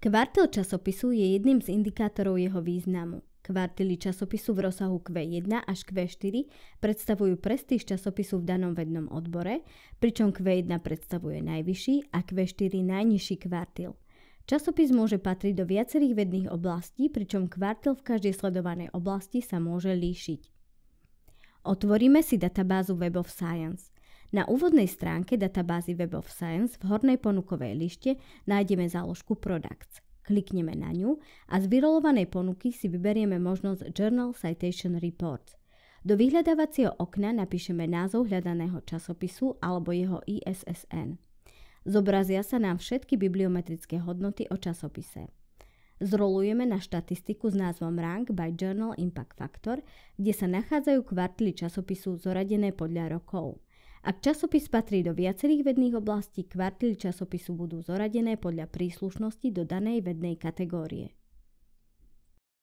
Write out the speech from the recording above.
Kvartil časopisu je jedným z indikátorov jeho významu. Kvartily časopisu v rozsahu Q1 až Q4 predstavujú prestíž časopisu v danom vednom odbore, pričom Q1 predstavuje najvyšší a Q4 najnižší kvartil. Časopis môže patriť do viacerých vedných oblastí, pričom kvartil v každej sledovanej oblasti sa môže líšiť. Otvoríme si databázu Web of Science. Na úvodnej stránke databázy Web of Science v hornej ponukovej lište nájdeme záložku Products. Klikneme na ňu a z vyrolovanej ponuky si vyberieme možnosť Journal Citation Reports. Do vyhľadávacieho okna napíšeme názov hľadaného časopisu alebo jeho ISSN. Zobrazia sa nám všetky bibliometrické hodnoty o časopise. Zrolujeme na štatistiku s názvom Rank by Journal Impact Factor, kde sa nachádzajú kvartily časopisu zoradené podľa rokov. Ak časopis patrí do viacerých vedných oblastí, kvartily časopisu budú zoradené podľa príslušnosti do danej vednej kategórie.